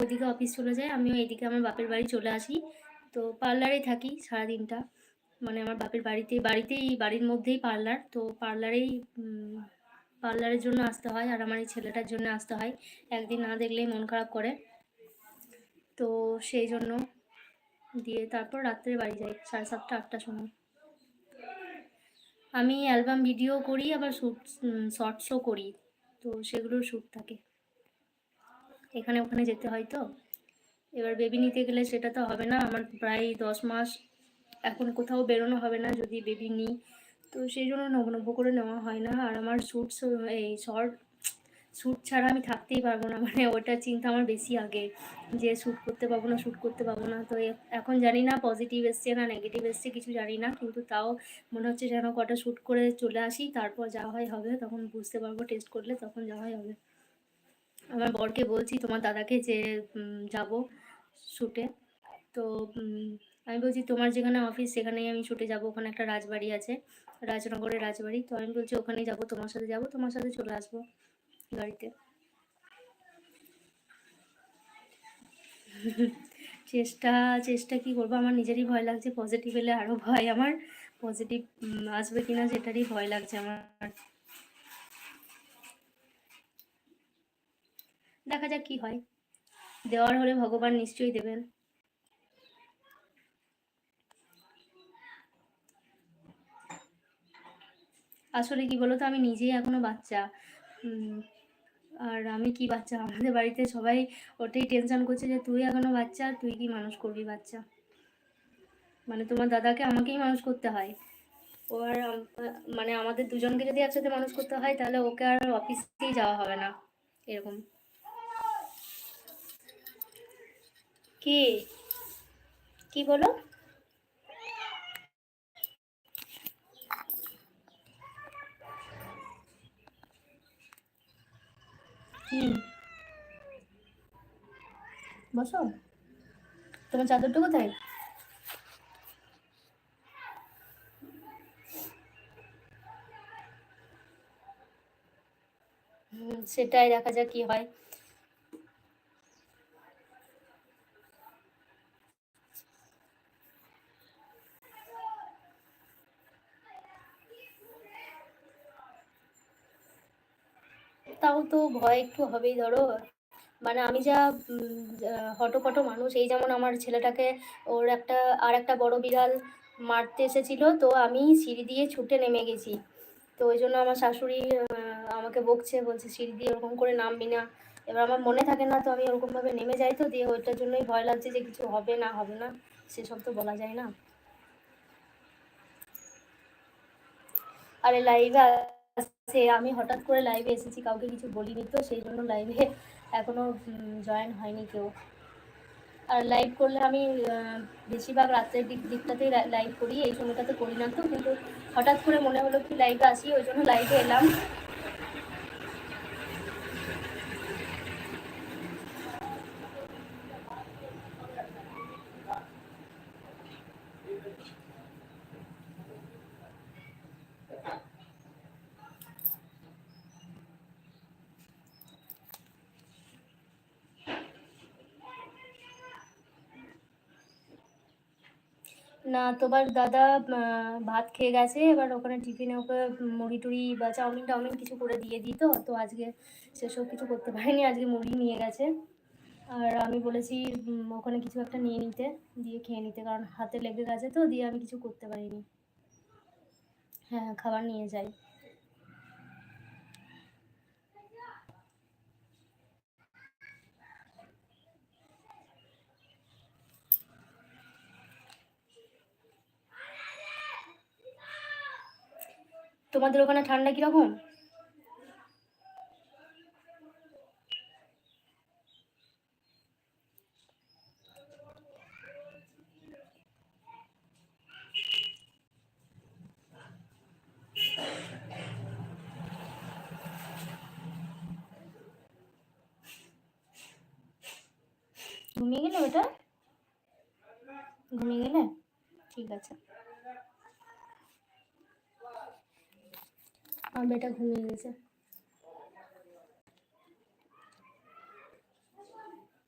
ওইদিকে অফিস চলে যায়, আমিও এইদিকে আমার বাপের বাড়ি চলে আসি। তো পার্লারেই থাকি সারাদিনটা, মানে আমার বাপের বাড়ির মধ্যেই পার্লার, তো পার্লারের জন্য আসতে হয়, আর আমার এই ছেলেটার জন্য আসতে হয়। একদিন না দেখলেই মন খারাপ করে, তো সেই জন্য দিয়ে তারপর রাত্রে বাড়ি যাই 7:30-8টার সময়। আমি অ্যালবাম ভিডিও করি, আবার শর্টসও করি, তো সেগুলোর শ্যুট থাকে, এখানে ওখানে যেতে হয়। তো এবার বেবি নিতে গেলে সেটা তো হবে না, আমার প্রায় 10 মাস এখন কোথাও বেরোনো হবে না যদি বেবি নিই, তো সেই জন্য নব করে নেওয়া হয় না। আর আমার এই শ্যুট ছাড়া আমি থাকতেই পারবো না, মানে ওটার চিন্তা আমার বেশি আগে, যে শ্যুট করতে পারবো না, শ্যুট করতে পারবো না। তো এখন জানি না পজিটিভ এসছে না নেগেটিভ এসছে কিছু জানি না, কিন্তু তাও মনে হচ্ছে যেন কটা শ্যুট করে চলে আসি, তারপর যা হয় হবে, তখন বুঝতে পারবো, টেস্ট করলে তখন যা হয় হবে। আমার বরকে বলছি তোমার দাদাকে যে যাব শ্যুটে, তো আমি বলছি তোমার যেখানে অফিস সেখানেই আমি ছুটে যাব, ওখানে একটা রাজবাড়ি আছে, রাজনগরের রাজবাড়ি, তো আমি বলছি ওখানেই যাব, তোমার সাথে যাব, তোমার সাথে চলে আসবো গাড়িতে। চেষ্টা চেষ্টা কি করবো, আমার নিজেরই ভয় লাগছে, পজিটিভ এলে আরও ভয় আমার, পজিটিভ আসবে কিনা সেটারই ভয় লাগছে আমার। দেখা যাক কি হয়, দেওয়ার হলে ভগবান নিশ্চয়ই দেবেন। আসলে কি বলতো, আমি নিজেই এখনো বাচ্চা, আর আমি কি বাচ্চা, আমাদের বাড়িতে সবাই ওটাই টেনশন করছে যে তুই এখনো বাচ্চা, তুই কি মানুষ করবি বাচ্চা, মানে তোমার দাদাকে আমাকেই মানুষ করতে হয়। ও আর মানে আমাদের দুজনকে যদি একসাথে মানুষ করতে হয় তাহলে ওকে আর অফিসেই যাওয়া হবে না, এরকম। কি কি বলো? হুম, বসো। তোমার চাদরটা কোথায়? সেটাই, দেখা যাক কি হয়। তাও তো ভয় একটু হবেই, ধরো মানে আমি যা হটপট মানুষ, এই যেমন আমার ছেলেটাকে আর একটা বড় বিড়াল মারতে এসেছিল, তো আমি সিঁড়ি দিয়ে ছুটে নেমে গেছি, তো ওই জন্য আমার শাশুড়ি আমাকে বকছে, বলছে সিঁড়ি দিয়ে ওরকম করে নামবি না। এবার আমার মনে থাকে না, তো আমি ওরকমভাবে নেমে যাই, তো দিয়ে ওইটার জন্যই ভয় লাগছে যে কিছু হবে না হবে না, সেসব তো বলা যায় না। আরে লাইভে আসছে, আমি হঠাৎ করে লাইভে এসেছি, কাউকে কিছু বলিনি, তো সেই জন্য লাইভে এখনো জয়েন হয়নি কেউ। আর লাইভ করলে আমি বেশিরভাগ রাত্রের দিকটাতেই লাইভ করি, এই সময়টাতে করি না, তো কিন্তু হঠাৎ করে মনে হলো কি লাইভে আসি, ওই জন্য লাইভে এলাম। না, তোমার দাদা ভাত খেয়ে গেছে, এবার ওখানে টিফিনে ওকে মুড়ি টুড়ি বা চাউমিন টাউমিন কিছু করে দিয়ে দিত, তো আজকে সেসব কিছু করতে পারিনি, আজকে মুড়ি নিয়ে গেছে। আর আমি বলেছি ওখানে কিছু একটা নিয়ে নিতে, দিয়ে খেয়ে নিতে, কারণ হাতে লেগে গেছে, তো দিয়ে আমি কিছু করতে পারিনি। হ্যাঁ, খাবার নিয়ে যাই। তোমাদের ওখানে ঠান্ডা কিরকম? ঘুমিয়ে গেলে ওটা, ঘুমিয়ে গেলে ঠিক আছে। আমার বেটা ঘুমিয়ে গেছে।